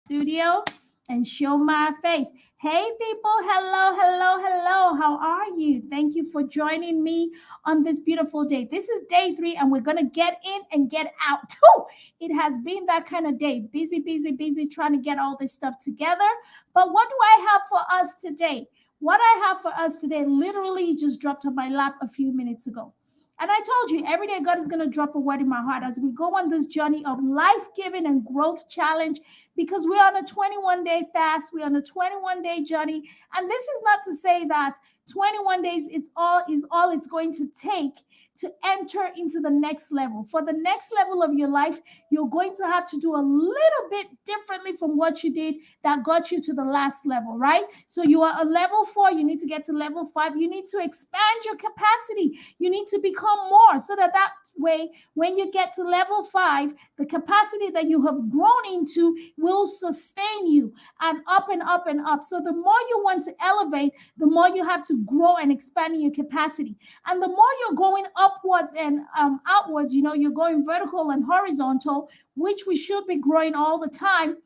studio and show my face. Hey, people. Hello, hello, hello. How are you? Thank you for joining me on this beautiful day. This is day 3, and we're going to get in and get out. Woo! It has been that kind of day. Busy, busy, busy trying to get all this stuff together. But what do I have for us today? What I have for us today literally just dropped on my lap a few minutes ago. And I told you, every day God is going to drop a word in my heart as we go on this journey of life giving and growth challenge, because we're on a 21-day fast. We're on a 21-day journey. And this is not to say that 21 days is all it's going to take to enter into the next level. For the next level of your life, you're going to have to do a little bit differently from what you did that got you to the last level, right? So you are a level 4, you need to get to level 5. You need to expand your capacity. You need to become more so that way, when you get to level 5, the capacity that you have grown into will sustain you and up and up and up. So the more you want to elevate, the more you have to grow and expand in your capacity. And the more you're going upwards and outwards, you're going vertical and horizontal, which we should be growing all the time,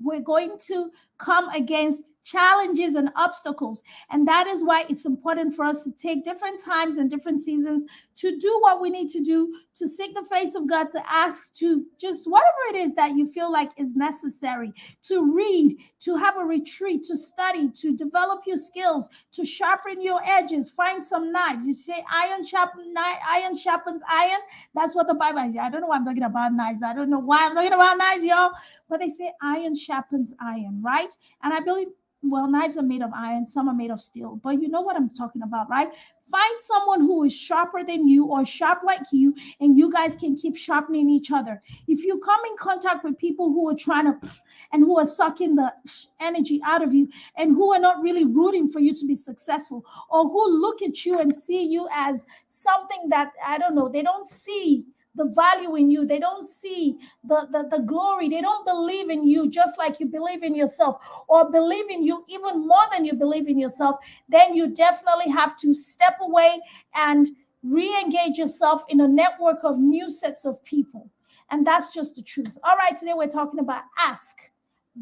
we're going to come against challenges and obstacles. And that is why it's important for us to take different times and different seasons to do what we need to do, to seek the face of God, to ask, to just whatever it is that you feel like is necessary, to read, to have a retreat, to study, to develop your skills, to sharpen your edges, find some knives. You say iron sharpens iron. That's what the Bible says. I don't know why I'm talking about knives. I don't know why I'm talking about knives, y'all. But they say iron sharpens iron, right? And I believe, well, knives are made of iron, some are made of steel, but you know what I'm talking about, right? Find someone who is sharper than you or sharp like you, and you guys can keep sharpening each other. If you come in contact with people who are trying to and who are sucking the energy out of you and who are not really rooting for you to be successful, or who look at you and see you as something that, I don't know, they don't see the value in you. They don't see the glory. They don't believe in you just like you believe in yourself, or believe in you even more than you believe in yourself. Then you definitely have to step away and re-engage yourself in a network of new sets of people. And that's just the truth. All right, today we're talking about ask,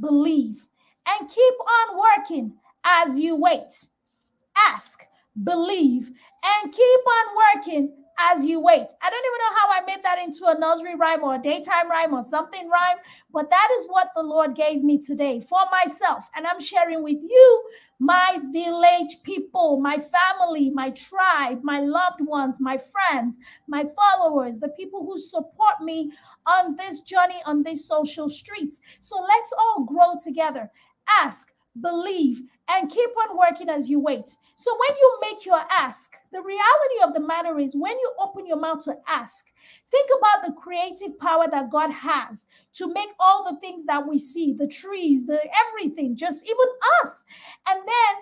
believe, and keep on working as you wait. Ask, believe, and keep on working as you wait. I don't even know how I made that into a nursery rhyme or a daytime rhyme or something rhyme, but that is what the Lord gave me today for myself. And I'm sharing with you, my village people, my family, my tribe, my loved ones, my friends, my followers, the people who support me on this journey, on these social streets. So let's all grow together. Ask, believe, and keep on working as you wait. So when you make your ask, the reality of the matter is when you open your mouth to ask, think about the creative power that God has to make all the things that we see, the trees, the everything, just even us. And then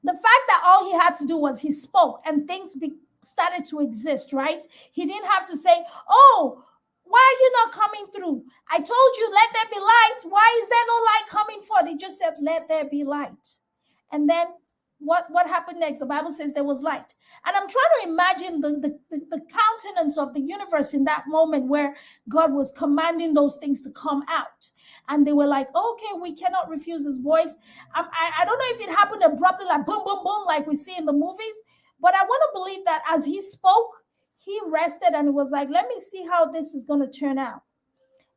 the fact that all he had to do was he spoke and things started to exist, right? He didn't have to say, oh, why are you not coming through? I told you, let there be light. Why is there no light coming forth? He just said, let there be light. And then what happened next? The Bible says there was light. And I'm trying to imagine the countenance of the universe in that moment where God was commanding those things to come out. And they were like, okay, we cannot refuse his voice. I don't know if it happened abruptly, like boom, boom, boom, like we see in the movies. But I want to believe that as he spoke, he rested and was like, let me see how this is going to turn out.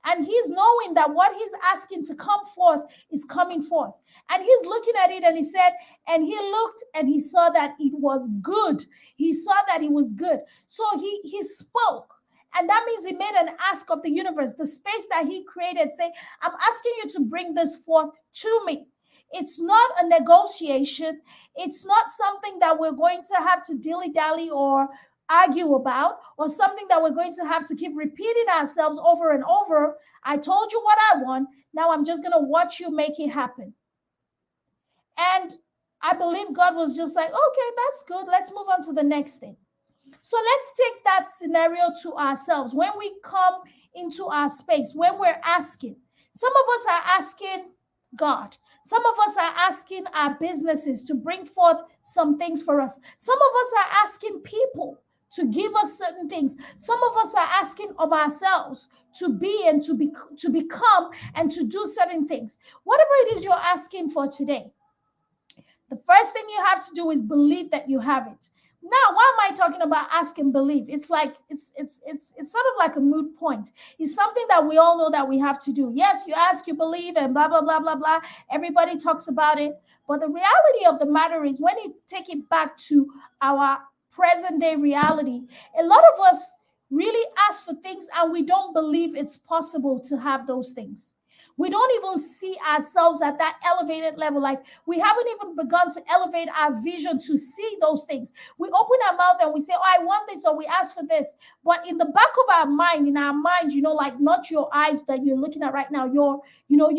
And he's knowing that what he's asking to come forth is coming forth. And he's looking at it and he said, and he looked and he saw that it was good. He saw that it was good. So he spoke. And that means he made an ask of the universe, the space that he created, say, I'm asking you to bring this forth to me. It's not a negotiation. It's not something that we're going to have to dilly-dally or argue about, or something that we're going to have to keep repeating ourselves over and over. I told you what I want. Now I'm just going to watch you make it happen. And I believe God was just like, okay, that's good. Let's move on to the next thing. So let's take that scenario to ourselves. When we come into our space, when we're asking, some of us are asking God. Some of us are asking our businesses to bring forth some things for us. Some of us are asking people to give us certain things. Some of us are asking of ourselves to be and to become and to do certain things. Whatever it is you're asking for today, the first thing you have to do is believe that you have it. Now, why am I talking about ask and believe? It's like it's sort of like a moot point. It's something that we all know that we have to do. Yes, you ask, you believe, and blah blah blah blah blah. Everybody talks about it, but the reality of the matter is, when you take it back to our present day reality, a lot of us really ask for things and we don't believe it's possible to have those things. We don't even see ourselves at that elevated level. Like, we haven't even begun to elevate our vision to see those things. We open our mouth and we say, oh, I want this, or we ask for this. But in the back of our mind, like not your eyes that you're looking at right now, your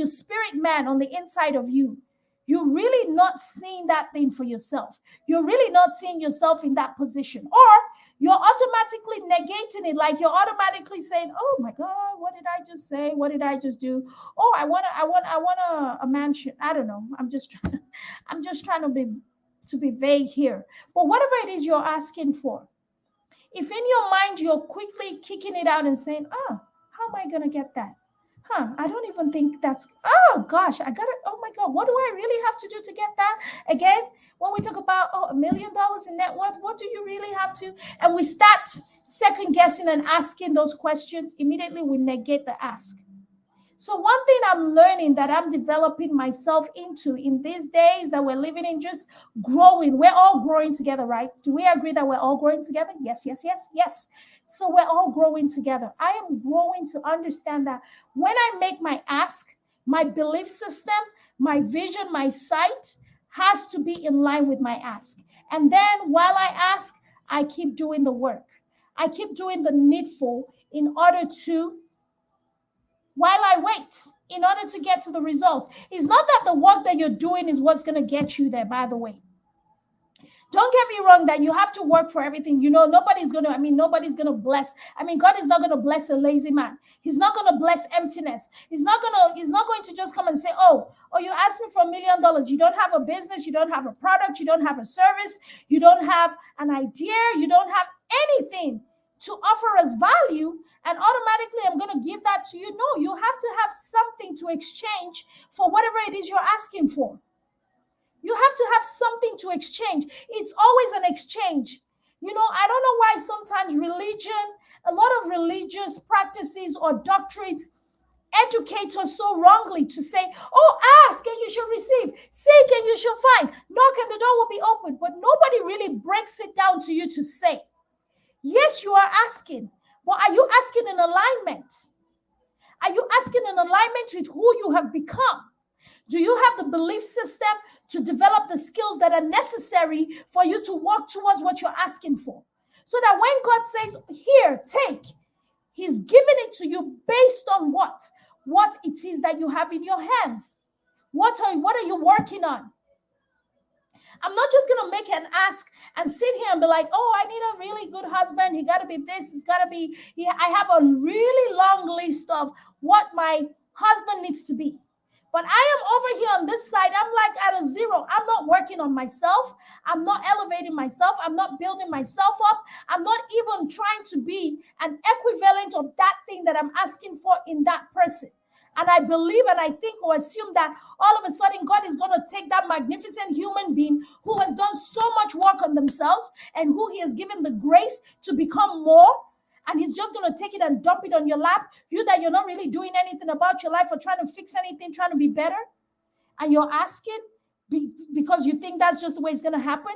spirit man on the inside of you, you're really not seeing that thing for yourself. You're really not seeing yourself in that position. Or you're automatically negating it, like you're automatically saying, "Oh my God, what did I just say? What did I just do? Oh, I want a mansion. I don't know. I'm just trying to be vague here. But whatever it is you're asking for, if in your mind you're quickly kicking it out and saying, "Oh, how am I gonna get that? I don't even think that's, oh gosh, I got it. Oh my God, what do I really have to do to get that?" Again, when we talk about, $1 million in net worth, what do you really have to? And we start second guessing and asking those questions, immediately we negate the ask. So one thing I'm learning, that I'm developing myself into in these days that we're living in, just growing. We're all growing together, right? Do we agree that we're all growing together? Yes, yes, yes, yes. So we're all growing together. I am growing to understand that when I make my ask, my belief system, my vision, my sight has to be in line with my ask. And then while I ask, I keep doing the work. I keep doing the needful in order to, while I wait, in order to get to the results. It's not that the work that you're doing is what's going to get you there, by the way. Don't get me wrong that you have to work for everything. Nobody's going to bless. God is not going to bless a lazy man. He's not going to bless emptiness. He's not going to just come and say, oh, you asked me for $1 million. You don't have a business. You don't have a product. You don't have a service. You don't have an idea. You don't have anything to offer us value, and automatically I'm going to give that to you. No, you have to have something to exchange for whatever it is you're asking for. You have to have something to exchange. It's always an exchange. I don't know why sometimes a lot of religious practices or doctrines educate us so wrongly to say, oh, ask and you shall receive, seek and you shall find, knock and the door will be open. But nobody really breaks it down to you to say, yes, you are asking, but are you asking in alignment? Are you asking in alignment with who you have become? Do you have the belief system to develop the skills that are necessary for you to walk towards what you're asking for? So that when God says, here, take, he's giving it to you based on what it is that you have in your hands. What are you working on? I'm not just going to make an ask and sit here and be like, oh, I need a really good husband. He got to be this. He's got to be, I have a really long list of what my husband needs to be. But I am over here on this side. I'm like at a zero. I'm not working on myself. I'm not elevating myself. I'm not building myself up. I'm not even trying to be an equivalent of that thing that I'm asking for in that person. And I believe and I think or assume that all of a sudden God is going to take that magnificent human being who has done so much work on themselves and who he has given the grace to become more, and he's just going to take it and dump it on your lap. You that you're not really doing anything about your life or trying to fix anything, trying to be better. And you're asking because you think that's just the way it's going to happen.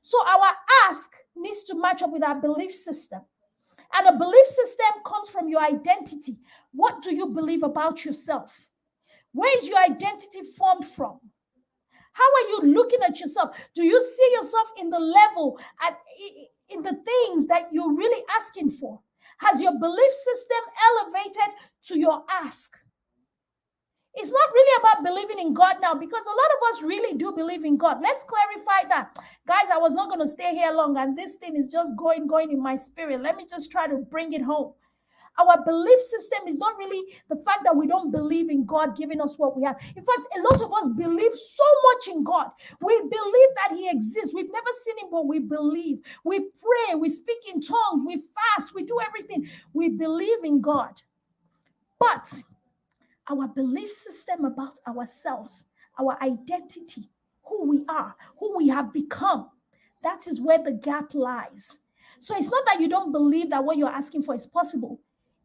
So our ask needs to match up with our belief system. And a belief system comes from your identity. What do you believe about yourself? Where is your identity formed from? How are you looking at yourself? Do you see yourself in the level, in the things that you're really asking for? Has your belief system elevated to your ask? It's not really about believing in God now, because a lot of us really do believe in God. Let's clarify that. Guys, I was not going to stay here long, and this thing is just going in my spirit. Let me just try to bring it home. Our belief system is not really the fact that we don't believe in God giving us what we have. In fact, a lot of us believe so much in God. We believe that that he exists. We've never seen him, but we believe. We pray, we speak in tongues, we fast, we do everything. We believe in God. But our belief system about ourselves, our identity, who we are, who we have become, that is where the gap lies. So it's not that you don't believe that what you're asking for is possible.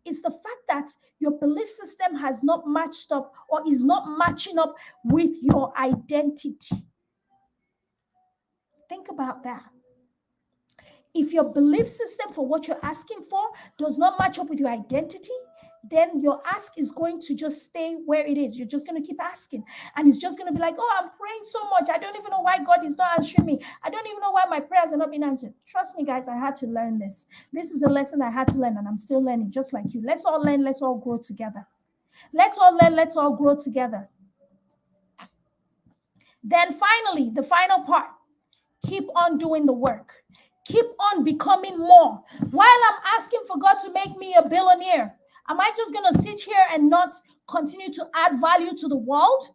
It's the fact that your belief system has not matched up or is not matching up with your identity. Think about that. If your belief system for what you're asking for does not match up with your identity, then your ask is going to just stay where it is. You're just going to keep asking. And it's just going to be like, oh, I'm praying so much. I don't even know why God is not answering me. I don't even know why my prayers are not being answered. Trust me, guys, I had to learn this. This is a lesson I had to learn, and I'm still learning, just like you. Let's all learn. Let's all grow together. Let's all learn. Let's all grow together. Then finally, the final part, keep on doing the work. Keep on becoming more. While I'm asking for God to make me a billionaire, am I just going to sit here and not continue to add value to the world?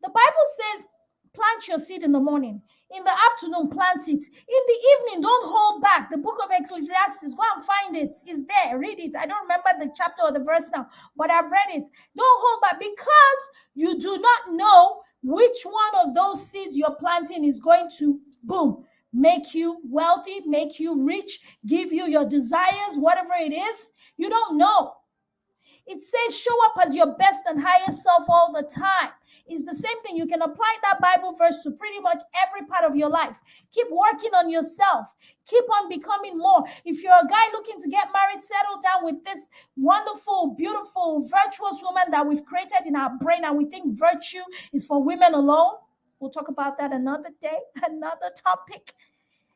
The Bible says, plant your seed in the morning. In the afternoon, plant it. In the evening, don't hold back. The book of Ecclesiastes, go and find it. It's there. Read it. I don't remember the chapter or the verse now, but I've read it. Don't hold back, because you do not know which one of those seeds you're planting is going to, boom, make you wealthy, make you rich, give you your desires, whatever it is. You don't know. It says show up as your best and highest self all the time. It's the same thing. You can apply that Bible verse to pretty much every part of your life. Keep working on yourself. Keep on becoming more. If you're a guy looking to get married, settle down with this wonderful, beautiful, virtuous woman that we've created in our brain, and we think virtue is for women alone. We'll talk about that another day, another topic.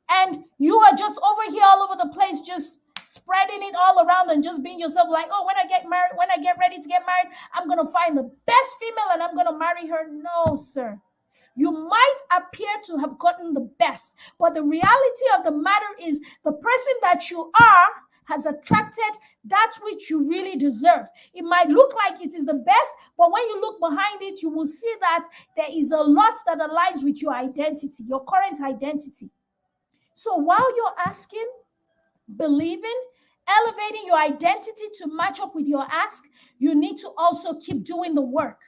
And you are just over here all over the place, just spreading it all around and just being yourself, like, oh, when I get married, when I get ready to get married, I'm going to find the best female and I'm going to marry her. No, sir. You might appear to have gotten the best, but the reality of the matter is the person that you are has attracted that which you really deserve. It might look like it is the best, but when you look behind it, you will see that there is a lot that aligns with your identity, your current identity. So while you're asking, believing, elevating your identity to match up with your ask, you need to also keep doing the work.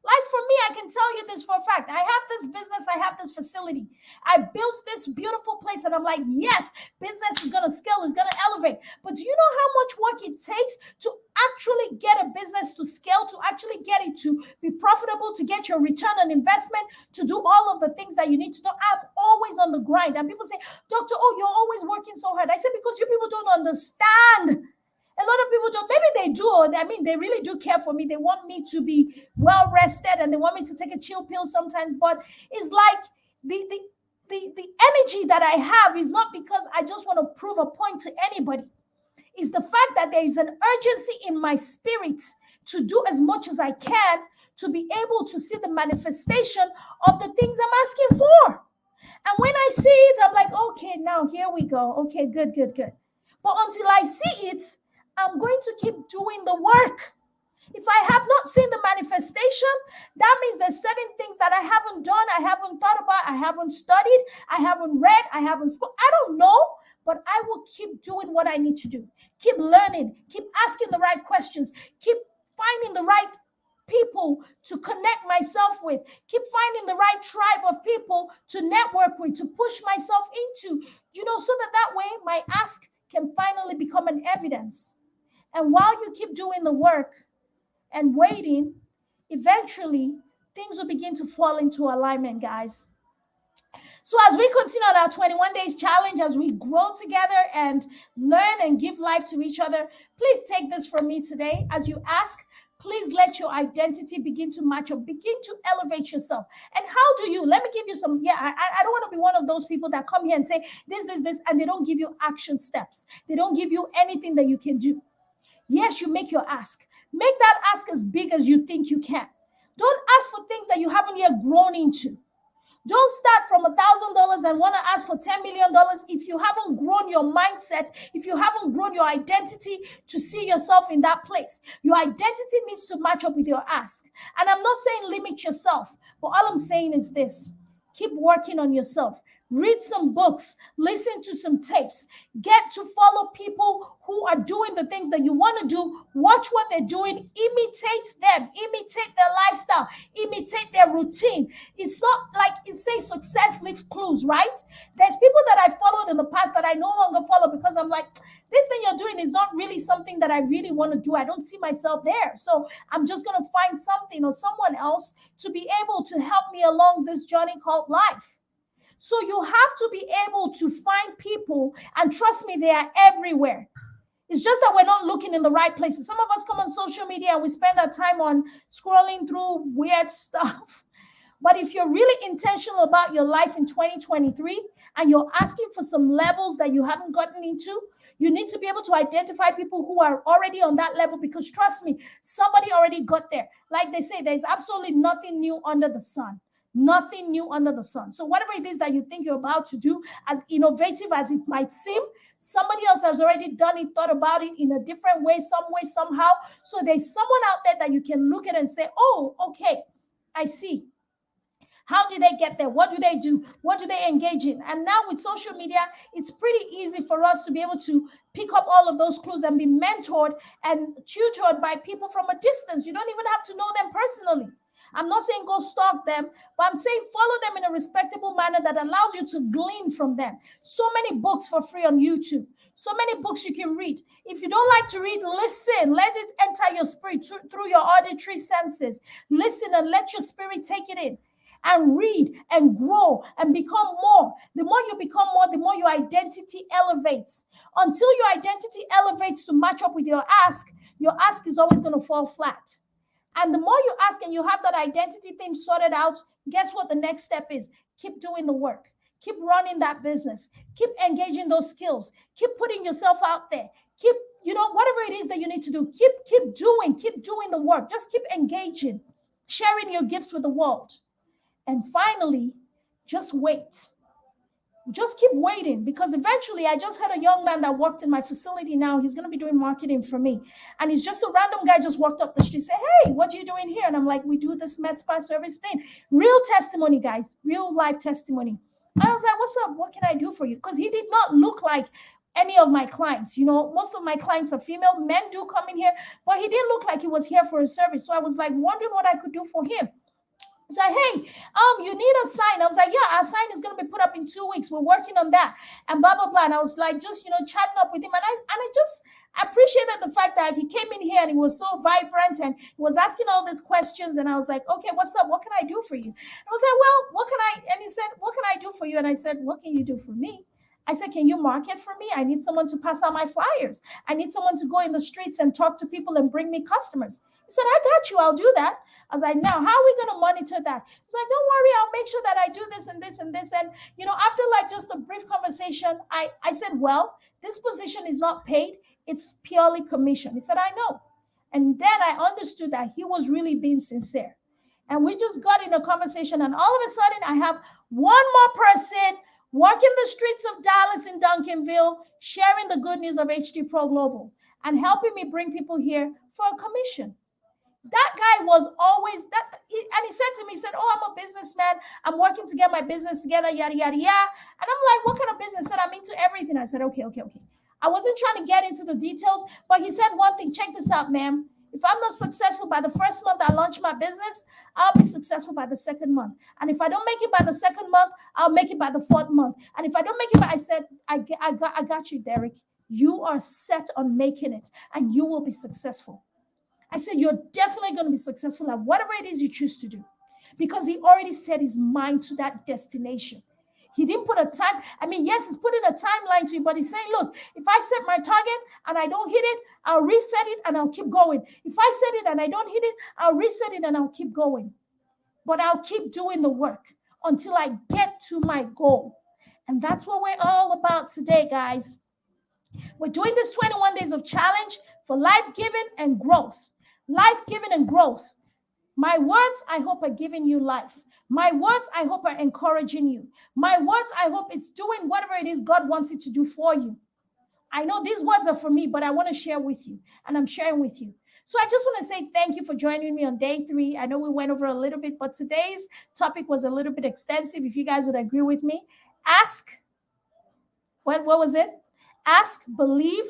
Like for me, I can tell you this for a fact. I have this business, I have this facility. I built this beautiful place and I'm like, yes, business is going to scale, it's going to elevate. But do you know how much work it takes to actually get a business to scale, to actually get it to be profitable, to get your return on investment, to do all of the things that you need to do? I'm always on the grind. And people say, Doctor, oh, you're always working so hard. I said, because you people don't understand. A lot of people don't. Maybe they do. I mean, they really do care for me. They want me to be well rested and they want me to take a chill pill sometimes. But it's like the energy that I have is not because I just want to prove a point to anybody. It's the fact that there is an urgency in my spirit to do as much as I can to be able to see the manifestation of the things I'm asking for. And when I see it, I'm like, okay, now here we go. Okay, good. But until I see it, I'm going to keep doing the work. If I have not seen the manifestation, that means there's certain things that I haven't done, I haven't thought about, I haven't studied, I haven't read, I haven't spoken. I don't know, but I will keep doing what I need to do. Keep learning, keep asking the right questions, keep finding the right people to connect myself with, keep finding the right tribe of people to network with, to push myself into, so that way my ask can finally become an evidence. And while you keep doing the work and waiting, eventually things will begin to fall into alignment, guys. So as we continue on our 21 days challenge, as we grow together and learn and give life to each other, please take this from me today. As you ask, please let your identity begin to match up, begin to elevate yourself. And how do you? Let me give you some, I don't want to be one of those people that come here and say, this, and they don't give you action steps. They don't give you anything that you can do. Yes, you make your ask. Make that ask as big as you think you can. Don't ask for things that you haven't yet grown into. Don't start from $1,000 and want to ask for $10 million if you haven't grown your mindset, if you haven't grown your identity to see yourself in that place. Your identity needs to match up with your ask. And I'm not saying limit yourself, but all I'm saying is this. Keep working on yourself. Read some books, listen to some tapes, get to follow people who are doing the things that you want to do. Watch what they're doing, imitate them, imitate their lifestyle, imitate their routine. It's not like it says success leaves clues, right? There's people that I followed in the past that I no longer follow because I'm like, this thing you're doing is not really something that I really want to do. I don't see myself there. So I'm just going to find something or someone else to be able to help me along this journey called life. So you have to be able to find people, and trust me, they are everywhere. It's just that we're not looking in the right places. Some of us come on social media and we spend our time on scrolling through weird stuff. But if you're really intentional about your life in 2023 and you're asking for some levels that you haven't gotten into, you need to be able to identify people who are already on that level, because trust me, somebody already got there. Like they say, there's absolutely nothing new under the sun. Nothing new under the sun. So whatever it is that you think you're about to do, as innovative as it might seem, somebody else has already done it, thought about it in a different way, some way, somehow. So there's someone out there that you can look at and say, oh, okay, I see. How did they get there? What do they do? What do they engage in? And now with social media, it's pretty easy for us to be able to pick up all of those clues and be mentored and tutored by people from a distance. You don't even have to know them personally. I'm not saying go stalk them, but I'm saying follow them in a respectable manner that allows you to glean from them. So many books for free on YouTube. So many books you can read. If you don't like to read, listen. Let it enter your spirit through your auditory senses. Listen and let your spirit take it in. And read and grow and become more. The more you become more, the more your identity elevates. Until your identity elevates to match up with your ask is always going to fall flat. And the more you ask and you have that identity thing sorted out, guess what the next step is? Keep doing the work. Keep running that business. Keep engaging those skills. Keep putting yourself out there. Keep, whatever it is that you need to do, keep doing the work. Just keep engaging, sharing your gifts with the world. And finally, just wait. Just keep waiting, because eventually I just had a young man that worked in my facility now. He's going to be doing marketing for me. And he's just a random guy just walked up the street and said, hey, what are you doing here? And I'm like, we do this med spa service thing. Real testimony, guys. Real life testimony. And I was like, what's up? What can I do for you? Because he did not look like any of my clients. Most of my clients are female. Men do come in here. But he didn't look like he was here for a service. So I was like wondering what I could do for him. He's like, hey, you need a sign. I was like, yeah, our sign is going to be put up in 2 weeks. We're working on that. And blah, blah, blah. And I was like, just, chatting up with him. And I just appreciated the fact that he came in here and he was so vibrant and he was asking all these questions. And I was like, okay, what's up? What can I do for you? And I was like, well, and he said, what can I do for you? And I said, what can you do for me? I said, can you market for me? I need someone to pass out my flyers. I need someone to go in the streets and talk to people and bring me customers. He said, I got you. I'll do that. I was like, now, how are we going to monitor that? He's like, don't worry. I'll make sure that I do this and this and this. And, after like just a brief conversation, I said, well, this position is not paid. It's purely commission. He said, I know. And then I understood that he was really being sincere. And we just got in a conversation. And all of a sudden, I have one more person walking the streets of Dallas and Duncanville, sharing the good news of HD Pro Global and helping me bring people here for a commission. That guy was always that. And he said to me, he said, oh, I'm a businessman. I'm working to get my business together, yada, yada, yada. And I'm like, what kind of business? He said, I'm into everything. I said, okay. I wasn't trying to get into the details, but he said one thing, check this out, ma'am. If I'm not successful by the first month I launch my business, I'll be successful by the second month. And if I don't make it by the second month, I'll make it by the fourth month. And if I don't make it by, I said, I got you, Derek. You are set on making it and you will be successful. I said, you're definitely going to be successful at whatever it is you choose to do, because he already set his mind to that destination. He didn't put a time. I mean, yes, he's putting a timeline to you, but he's saying, look, if I set my target and I don't hit it, I'll reset it and I'll keep going. If I set it and I don't hit it, I'll reset it and I'll keep going. But I'll keep doing the work until I get to my goal. And that's what we're all about today, guys. We're doing this 21 days of challenge for life-giving and growth. Life-giving and growth. My words, I hope, are giving you life. My words, I hope, are encouraging you. My words, I hope it's doing whatever it is God wants it to do for you. I know these words are for me, but I want to share with you, and I'm sharing with you. So I just want to say thank you for joining me on day 3. I know we went over a little bit, but today's topic was a little bit extensive. If you guys would agree with me, ask, what was it? Ask, believe,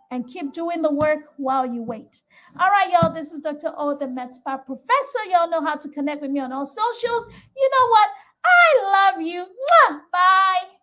and keep doing the work while you wait. All right, y'all, this is Dr. O, the Med Spa professor. Y'all know how to connect with me on all socials. You know what? I love you. Mwah! Bye.